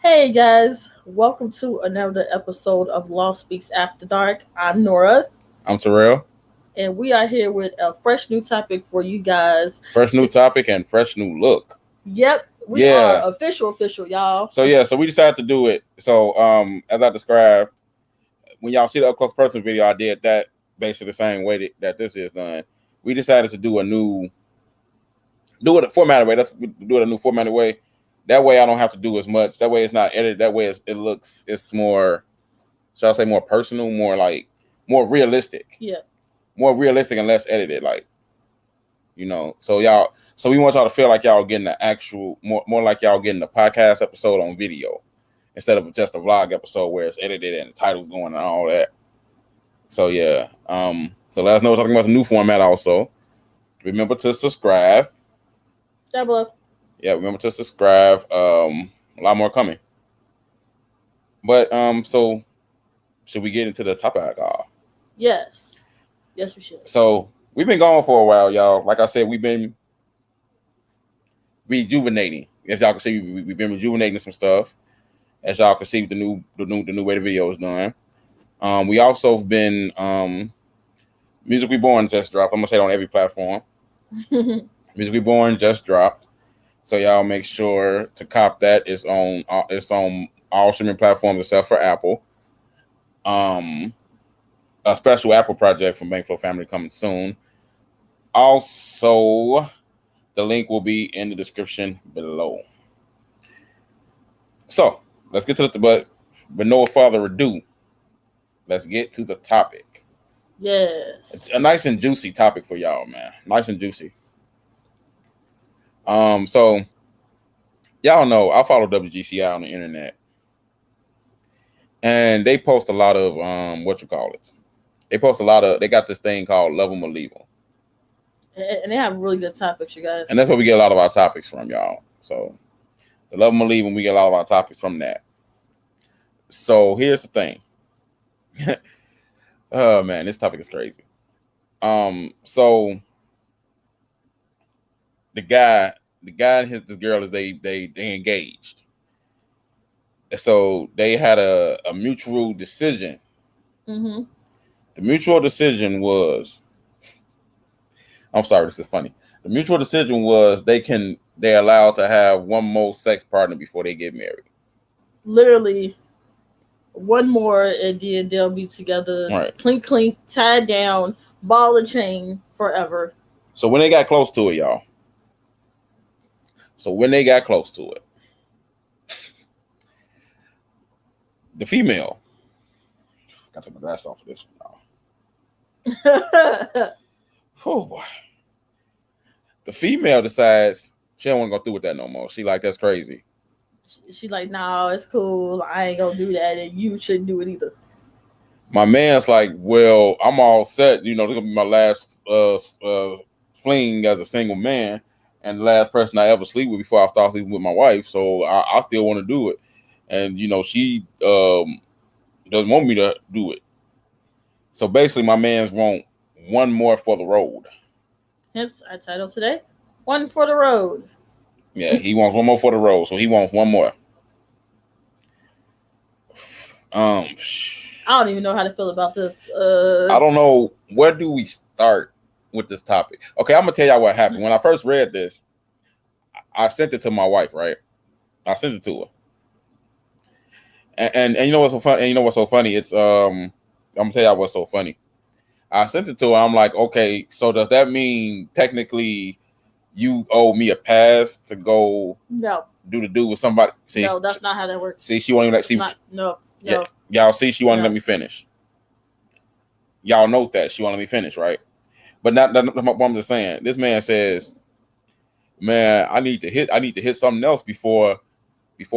Hey guys, welcome to another episode of Law Speaks After Dark. I'm Nora, I'm Terrell. and we are here with a fresh new topic for you guys. Fresh new topic and fresh new look. Yep, we are Yeah. official, y'all. So we decided to do it. So as I described, when y'all see the up close personal video, I did that basically the same way that this is done. We decided to do it a formatted way. Do it a new formatted way. That way I don't have to do as much. That way it's not edited. That way it's more, shall I say, more personal, more realistic. Yeah. More realistic and less edited. So we want y'all to feel like y'all getting the actual more like y'all getting the podcast episode on video instead of just a vlog episode where it's edited and the title's going and all that. So yeah. So let us know talking about the new format also. Remember to subscribe. Double. Yeah, remember to subscribe. A lot more coming. But so should we get into the topic? Yes. Yes, we should. So we've been gone for a while, y'all. Like I said, we've been rejuvenating. As y'all can see, we've been rejuvenating some stuff. As y'all can see, with the new way the video is done. We also have been Music Reborn just dropped. I'm gonna say it on every platform. Music Reborn just dropped, so y'all make sure to cop that. It's on all streaming platforms except for Apple. A special Apple project from Bankflow Family coming soon. Also, the link will be in the description below. So let's get to but no further ado, let's get to the topic. Yes. It's a nice and juicy topic for y'all, man. Nice and juicy. So y'all know I follow WGCI on the internet, and they post a lot of They post a lot of. They got this thing called Love 'em or Leave 'em, and they have really good topics, you guys. and that's where we get a lot of our topics from, y'all. So the Love 'em or Leave 'em, we get a lot of our topics from that. So here's the thing. Oh man, this topic is crazy. So the guy and this girl is they engaged. So they had a mutual decision. Mm-hmm. The mutual decision was, I'm sorry, this is funny. The mutual decision was they're allowed to have one more sex partner before they get married. Literally, one more, and then they'll be together. Right. Clink, clink, tied down, ball and chain forever. So when they got close to it, y'all. The female. Got to take my glass off for this one, y'all. Oh boy. The female decides she don't want to go through with that no more. She like, that's crazy. She's like, no, it's cool. I ain't gonna do that, and you shouldn't do it either. My man's like, well, I'm all set. You know, this gonna be my last fling as a single man, and the last person I ever sleep with before I start sleeping with my wife. So I still want to do it, and you know, she doesn't want me to do it. So basically, my man's want one more for the road. Hence our title today: One for the Road. Yeah, he wants one more for the road, so he wants one more. I don't even know how to feel about this. I don't know. Where do we start with this topic? Okay, I'm gonna tell y'all what happened. When I first read this, I sent it to my wife, right? I sent it to her. And you know what's so funny? And you know what's so funny? It's I'm gonna tell y'all what's so funny. I sent it to her. I'm like, okay, so does that mean technically you owe me a pass to go do with somebody? See, no, that's not how that works. See, she won't even see. No. Yeah, y'all see, she won't let me finish. Y'all note that she won't let me finish, right? But not what I'm just saying. This man says, "Man, I need to hit something else before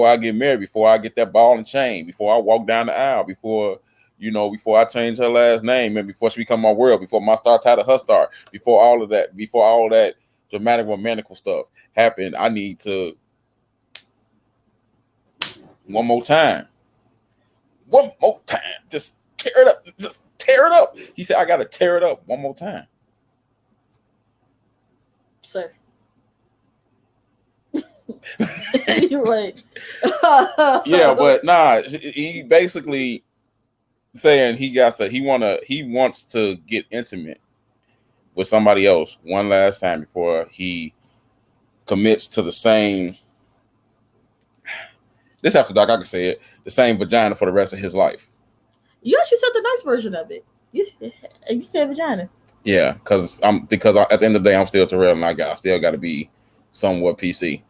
I get married, before I get that ball and chain, before I walk down the aisle, before I change her last name, and before she become my world, before my star title her star, before all that dramatic romantical stuff happened, I need to one more time, just tear it up, just tear it up." He said, "I gotta tear it up one more time." Sir. You're right. Yeah, but nah, he basically saying he wants to get intimate with somebody else one last time before he commits to the same. This after dark, I can say it, the same vagina for the rest of his life. You actually said the nice version of it. You said vagina. Yeah, because at the end of the day, I'm still Terrell, and I still got to be somewhat PC.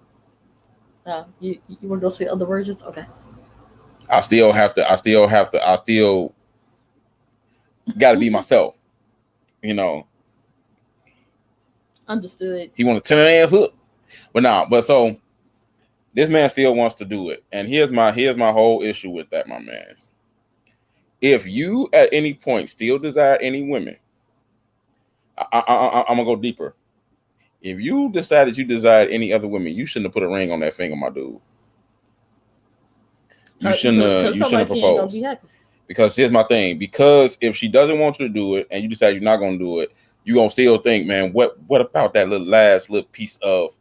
You want to go see other versions? Okay. I still have to. I still got to be myself. You know. Understood. He want to turn his ass up, but nah. But so this man still wants to do it, and here's my whole issue with that, my man. If you at any point still desire any women, I'm gonna go deeper. If you decided you desired any other women, you shouldn't have put a ring on that finger, my dude. You shouldn't have. You shouldn't have proposed. Because here's my thing. Because if she doesn't want you to do it, and you decide you're not gonna do it, you gonna still think, man, what about that last little piece of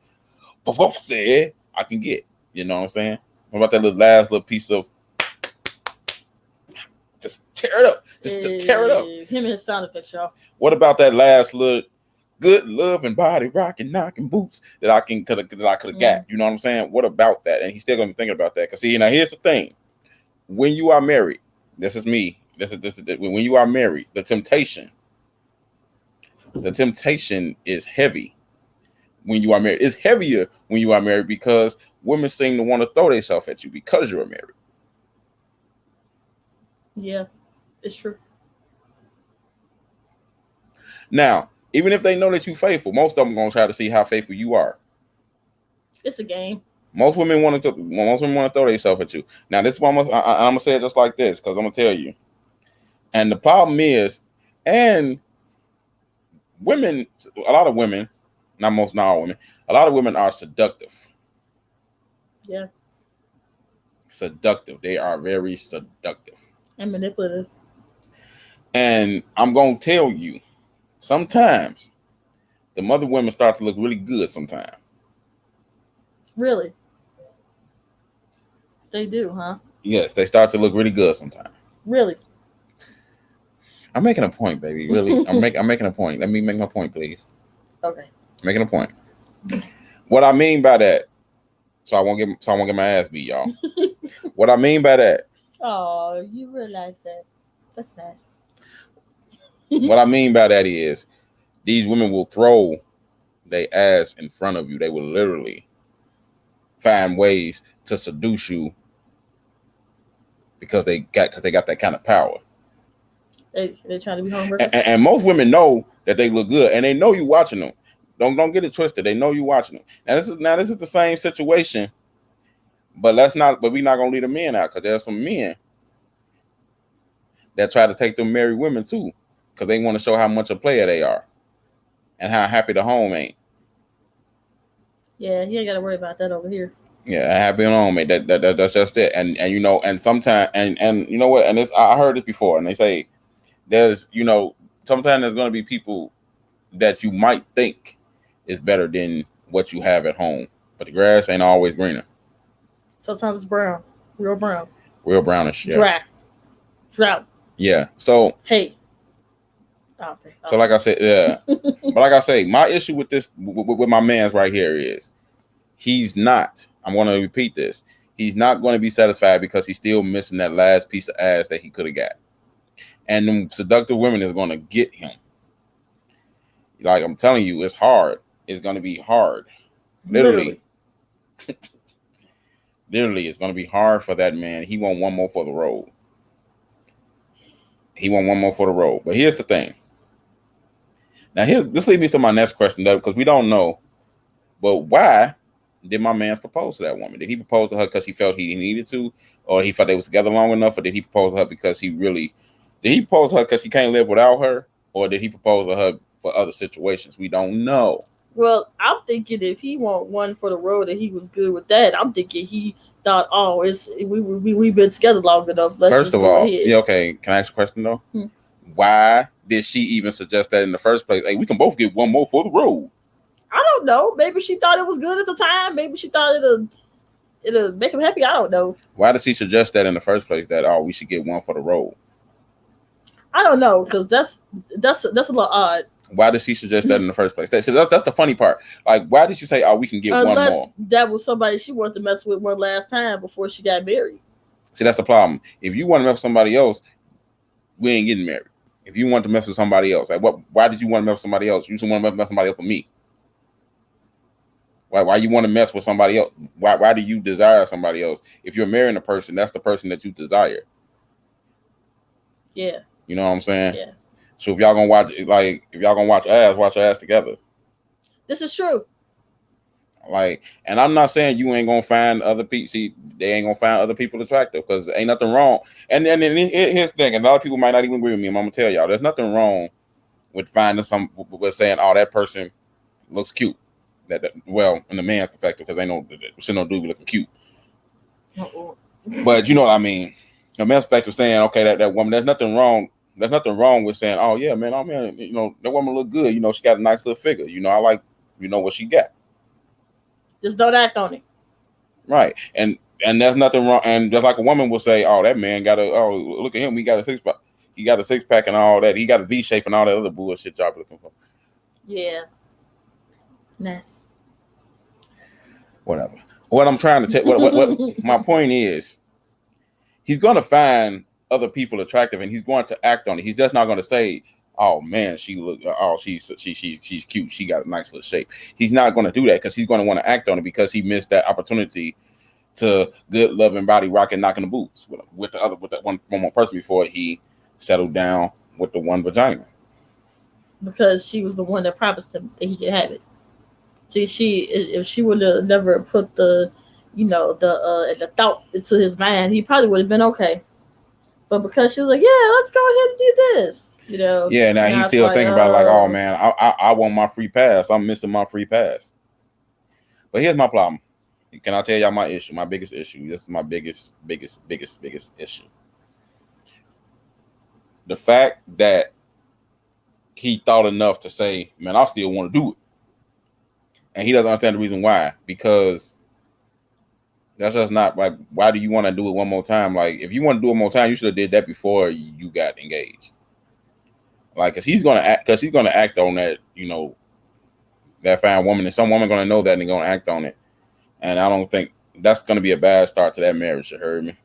what said I can get? You know what I'm saying? What about that last little piece of just tear it up? Just tear it up. Him and his sound effects, y'all. What about that last little good love and body rocking, knocking boots that I could have got? You know what I'm saying? What about that? And he's still gonna be thinking about that. Cause see, now here's the thing: when you are married, this is me. This is when you are married, the temptation is heavy. When you are married, it's heavier when you are married because women seem to want to throw themselves at you because you're married. Yeah, it's true. Now, even if they know that you're faithful, most of them are gonna try to see how faithful you are. It's a game. Most women want to throw themselves at you. Now, this is why I'm gonna say it just like this because I'm gonna tell you. And the problem is, and women, a lot of women, not all women, a lot of women are seductive. Yeah. Seductive. They are very seductive. And manipulative. And I'm gonna tell you, sometimes the mother women start to look really good sometimes. Really? They do, huh? Yes, they start to look really good sometimes. Really? I'm making a point, baby. Really, I'm making a point. Let me make my point, please. Okay. I'm making a point. What I mean by that, so I won't get my ass beat, y'all. What I mean by that. Oh, you realize that. That's nice. What I mean by that is these women will throw their ass in front of you. They will literally find ways to seduce you because they got that kind of power. They trying to be home and most women know that they look good, and they know you watching them. Don't get it twisted. They know you watching them. Now this is the same situation, but we're not gonna leave the men out because there's some men that try to take them married women too, because they want to show how much a player they are, and how happy the home ain't. Yeah, you ain't got to worry about that over here. Yeah, happy at home, mate. That's just it. And you know, and sometimes and you know what? And I heard this before, and they say there's sometimes there's gonna be people that you might think is better than what you have at home, but the grass ain't always greener. Sometimes it's brown, real brownish, yeah. Drought. Yeah. So hey. So like I said, yeah. But like I say, my issue with this with my man's right here is he's not. I'm going to repeat this. He's not going to be satisfied because he's still missing that last piece of ass that he could have got. And them seductive women is going to get him. Like I'm telling you, it's hard. It's going to be hard. Literally. Literally, it's going to be hard for that man. He want one more for the road. But here's the thing. Now, this leads me to my next question, though, because we don't know. But why did my man propose to that woman? Did he propose to her because he felt he needed to, or he felt they was together long enough, or did he propose to her because did he propose to her because he can't live without her, or did he propose to her for other situations? We don't know. Well, I'm thinking if he want one for the road and he was good with that, I'm thinking he thought, oh, we've been together long enough. First of all, yeah, okay. Can I ask a question though? Why did she even suggest that in the first place? Hey, we can both get one more for the road. I don't know. Maybe she thought it was good at the time. Maybe she thought it'll make him happy. I don't know. Why does he suggest that in the first place? That we should get one for the road. I don't know because that's a little odd. Why does he suggest that in the first place? That's the funny part. Like, why did she say, we can get one Unless more? that was somebody she wanted to mess with one last time before she got married. See, that's the problem. If you want to mess with somebody else, we ain't getting married. If you want to mess with somebody else, like what? Why did you want to mess with somebody else? You just want to mess with somebody else with me. Why you want to mess with somebody else? Why do you desire somebody else? If you're marrying a person, that's the person that you desire. Yeah. You know what I'm saying? Yeah. So if y'all gonna watch ass together. This is true. Like, and I'm not saying you ain't gonna find other people. See, they ain't gonna find other people attractive because ain't nothing wrong. And here's the thing, and a lot of people might not even agree with me. I'm gonna tell y'all, there's nothing wrong with finding with saying, "Oh, that person looks cute." Well, in the man's perspective, because they know shit no dude be looking cute. But you know what I mean. The man's perspective saying, okay, that woman, there's nothing wrong. There's nothing wrong with saying, oh yeah, man, you know, that woman look good. You know, she got a nice little figure. You know, I like, you know, what she got. Just don't act on it. Right. And there's nothing wrong. And just like a woman will say, oh, that man got look at him. He got a six pack. He got a six pack and all that. He got a V shape and all that other bullshit y'all be looking for. Yeah. Nice. Whatever. What I'm trying to tell, what my point is, he's going to find other people attractive and he's going to act on it. He's just not going to say, oh man, she's cute. She got a nice little shape. He's not going to do that because he's going to want to act on it because he missed that opportunity to good loving body rocking, knocking the boots with that one more person before he settled down with the one vagina. Because she was the one that promised him that he could have it. See, if she would have never put the thought into his mind, he probably would have been okay. But because she was like, yeah, let's go ahead and do this, you know. Yeah, now he's still thinking about like, oh man, I want my free pass. I'm missing my free pass. But here's my problem. Can I tell y'all my issue? My biggest issue. This is my biggest issue. The fact that he thought enough to say, man, I still want to do it. And he doesn't understand the reason why. Because that's just not like, why do you want to do it one more time? Like, if you want to do it one more time, you should have did that before you got engaged. Like, because he's gonna act on that, you know, that fine woman, and some woman gonna know that and gonna act on it. And I don't think that's gonna be a bad start to that marriage. You heard me?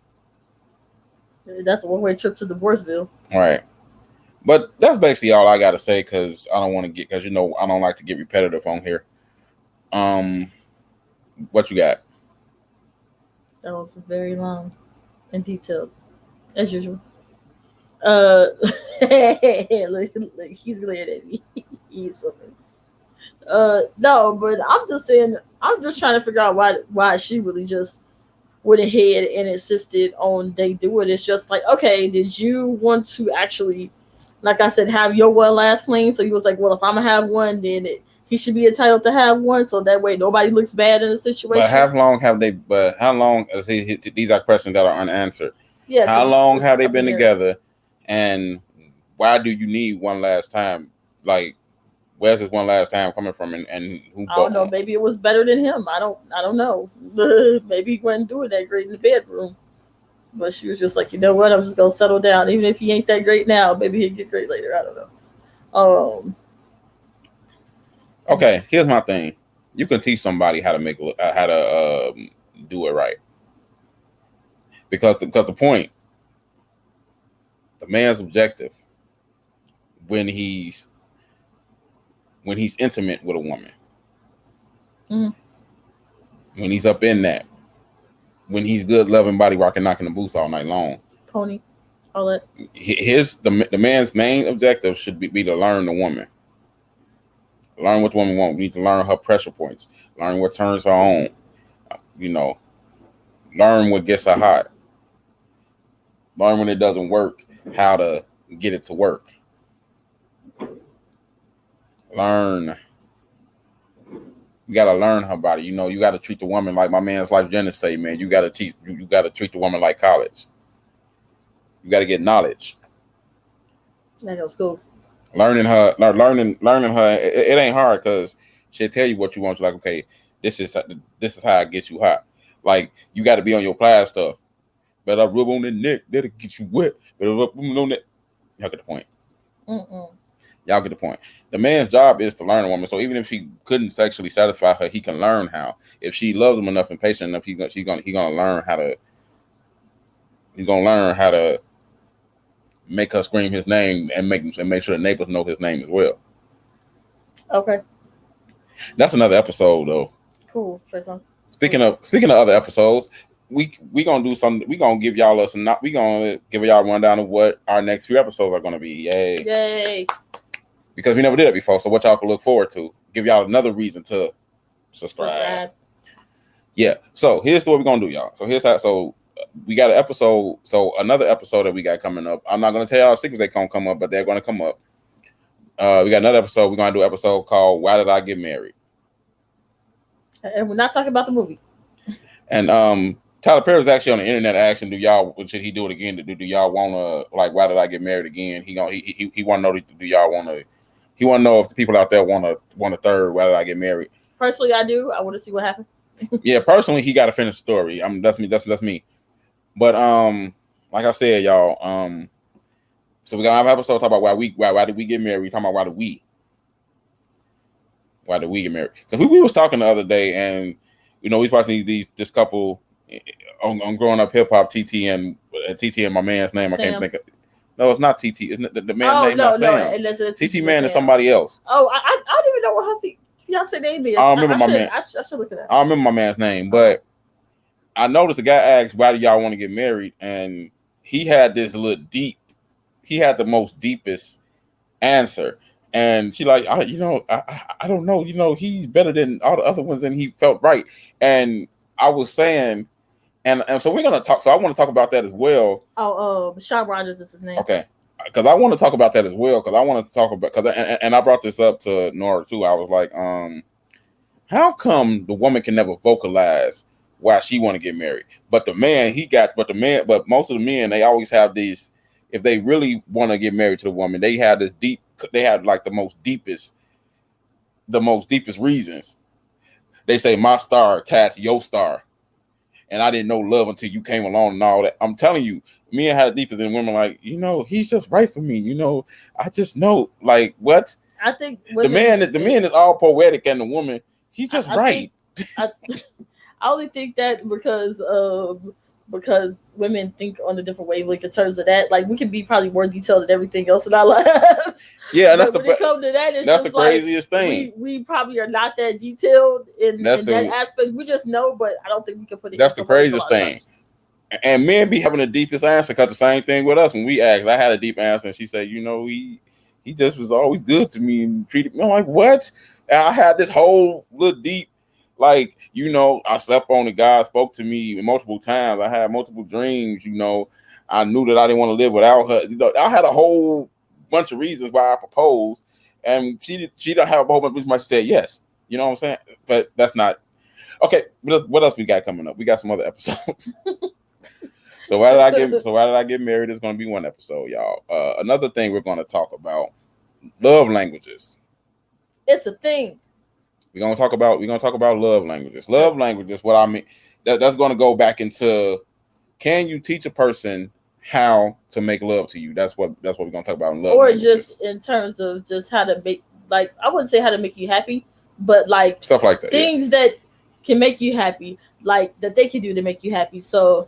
That's a one-way trip to Divorceville. All right. But that's basically all I gotta say because I don't want to because you know I don't like to get repetitive on here. What you got? That was very long and detailed, as usual. Look, he's glaring at me. He's something. No, but I'm just saying. I'm just trying to figure out why she really just went ahead and insisted on they do it. It's just like, okay, did you want to actually, like I said, have your one last plane? So he was like, well, if I'm gonna have one, then he should be entitled to have one, so that way nobody looks bad in the situation. But how long have they? But how long? These are questions that are unanswered. Yeah. How long have they been together? And why do you need one last time? Like, where's this one last time coming from? And who? I don't know. Maybe it was better than him. I don't know. Maybe he wasn't doing that great in the bedroom. But she was just like, you know what? I'm just gonna settle down. Even if he ain't that great now, maybe he'll get great later. I don't know. Okay, here's my thing. You can teach somebody how to do it right. Because the point, the man's objective when he's intimate with a woman, when he's up in that, when he's good loving body rocking, knocking the boots all night long, pony, all that. The man's main objective should be to learn the woman, learn what the woman wants. We need to learn her pressure points, learn what turns her on, you know, learn what gets her hot, learn when it doesn't work, how to get it to work. Learn. You gotta learn her body. You know, you gotta treat the woman like my man's Life Jenna say, man. You gotta teach. You gotta treat the woman like college. You gotta get knowledge. That was cool. Learning her. It ain't hard because She'll tell you what you want. You're like, okay, this is how I get you hot. Like you got to be on your plies stuff. Better rub on the neck. That'll get you wet. Better rub on that. Y'all get the point. Mm-mm. Y'all get the point. The man's job is to learn a woman. So even if he couldn't sexually satisfy her, he can learn how. If she loves him enough and patient enough, he's gonna learn how to. He's gonna learn how to make her scream his name and make sure the neighbors know his name as well. Okay. That's another episode though. Cool. Trey Songz. Speaking of other episodes, we gonna do something. We gonna give y'all we gonna give y'all a rundown of what our next few episodes are gonna be. Yay! Yay! Because we never did it before, so what y'all can look forward to. Give y'all another reason to subscribe. Yeah. So here's what we're gonna do, y'all. So here's how. So we got an episode. So another episode that we got coming up. I'm not gonna tell y'all secrets they can't come up, but they're gonna come up. We got another episode. We're gonna do an episode called "Why Did I Get Married?" And we're not talking about the movie. And Tyler Perry's actually on the internet asking, "Do y'all should he do it again? Do y'all want to like why did I get married again?" He want to know do y'all want to? He want to know if the people out there want a third. Why did I get married? Personally, I do. I want to see what happened. Yeah, personally, he got to finish the story. That's me. That's me. But like I said, y'all, so we're gonna have an episode talk about why did we get married? Talking about why did we get married? Because we was talking the other day, and we was watching this couple on Growing Up Hip Hop. TT and my man's name. Sam. I can't think of. No, it's not TT. Isn't the man's name? Not Sam. TT man is somebody else. Oh, I don't even know what her fiance name is. I don't remember my man. I should look at that. I don't remember my man's name, but I noticed the guy asked, "Why do y'all want to get married?" And he had this little deep. He had the most deepest answer, and she like, I don't know. He's better than all the other ones, and he felt right. And I was saying, and so we're gonna talk. So I want to talk about that as well. Oh, Sean Rogers is his name. Okay, because I want to talk about that as well. Because I want to talk about and I brought this up to Nora too. I was like, how come the woman can never vocalize why she want to get married, but most of the men, they always have these. If they really want to get married to the woman, they have like the most deepest reasons. They say my star attached to your star, and I didn't know love until you came along and all that. I'm telling you, men had it deeper than women. Like, he's just right for me. I just know. Like, what? I think the man is all poetic, and the woman, he's just right. I only think that because women think on a different wavelength in terms of that. Like, we can be probably more detailed than everything else in our lives. Yeah, that's when it comes to that, that's the craziest thing. We probably are not that detailed in that aspect. We just know, but I don't think we can put it. That's the craziest thing. And men be having the deepest answer, because the same thing with us when we asked. I had a deep answer, and she said, he just was always good to me and treated me. I'm like, what? And I had this whole little deep, like, I slept on the God spoke to me multiple times. I had multiple dreams. I knew that I didn't want to live without her. I had a whole bunch of reasons why I proposed, and she don't have a whole bunch of reasons why she said yes. You know what I'm saying? But that's not okay. What else we got coming up? We got some other episodes. So why did I get married? Is going to be one episode, y'all. Another thing we're going to talk about: love languages. It's a thing. We're gonna talk about love languages. Love languages. What I mean, that's going to go back into: can you teach a person how to make love to you? That's what we're gonna talk about in love. Or languages. Just in terms of just how to make, like, I wouldn't say how to make you happy, but like stuff like that. Things that can make you happy, like that they can do to make you happy. So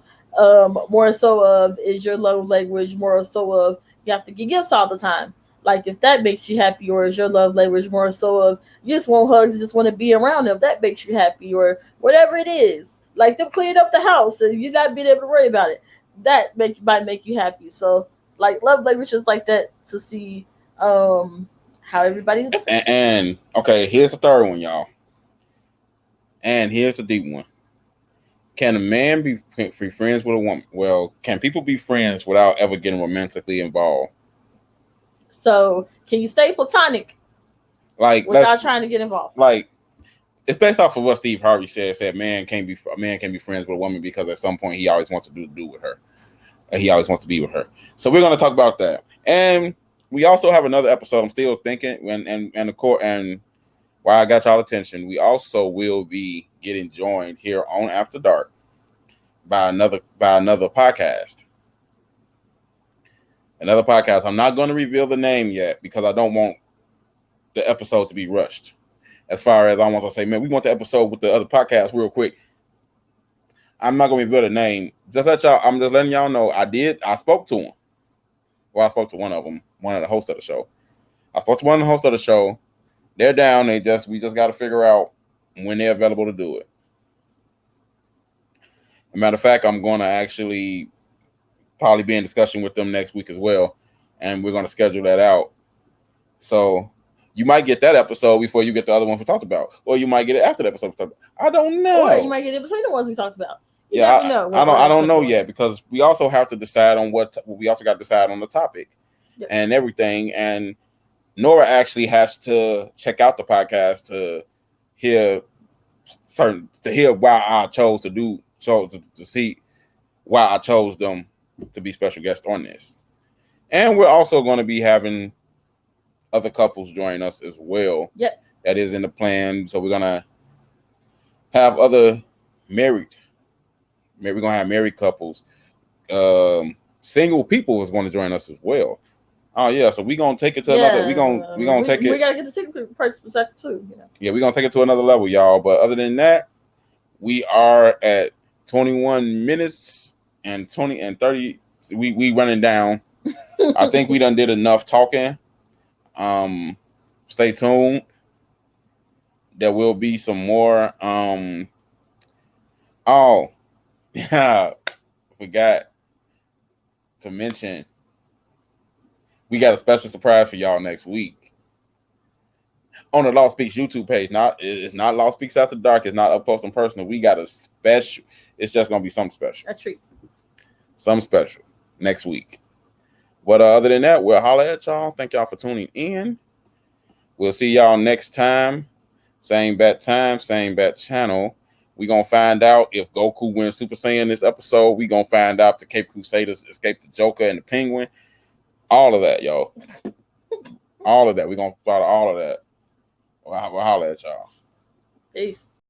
more so of is your love language more so of you have to get gifts all the time. Like, if that makes you happy, or is your love language more so of you just want hugs, you just want to be around them, that makes you happy, or whatever it is. Like them cleaning up the house and you not being able to worry about it, that might make you happy. So, like, love languages like that to see how everybody's different. And okay, here's the third one, y'all. And here's the deep one. Can a man be friends with a woman? Well, can people be friends without ever getting romantically involved? So, can you stay platonic, like, without trying to get involved? Like, it's based off of what Steve Harvey said. A man can't be friends with a woman because at some point he always wants to do with her. He always wants to be with her. So we're going to talk about that. And we also have another episode. I'm still thinking, and while I got y'all attention, we also will be getting joined here on After Dark by another podcast. Another podcast. I'm not going to reveal the name yet because I don't want the episode to be rushed. As far as I want to say, man, we want the episode with the other podcast real quick. I'm not going to reveal the name. Just let y'all. I'm just letting y'all know. I spoke to him. Well, I spoke to one of them, one of the hosts of the show. I spoke to one of the hosts of the show. They're down. We just got to figure out when they're available to do it. As a matter of fact, I'm going to actually probably be in discussion with them next week as well, and we're going to schedule that out. So you might get that episode before you get the other ones we talked about, or you might get it after the episode we talked about. I don't know. Or you might get it between the ones we talked about. I don't know yet because we also have to decide on we also got to decide on the topic and everything. And Nora actually has to check out the podcast to hear why I chose to see why I chose them to be special guests on this. And we're also going to be having other couples join us as well. Yep. That is in the plan. So we're going to have other married. Maybe we're going to have married couples. Single people is going to join us as well. Oh yeah, so we're going to take it to another. We're going to take it. We got to get the single perspective too. Yeah, we're going to take it to another level, y'all. But other than that, we are at 21 minutes and 20 and 30. We running down. I think we done did enough talking. Stay tuned. There will be some more. Oh, yeah, forgot to mention we got a special surprise for y'all next week on the Law Speaks YouTube page. It's not Law Speaks After Dark. It's not up close and personal. We got a special. It's just gonna be something special. A treat. Something special next week. But other than that, we'll holler at y'all. Thank y'all for tuning in. We'll see y'all next time. Same bat time, same bat channel. We're going to find out if Goku wins Super Saiyan this episode. We're going to find out if the Cape Crusaders escape the Joker and the Penguin. All of that, y'all. All of that. We're going to start all of that. We'll holler at y'all. Peace.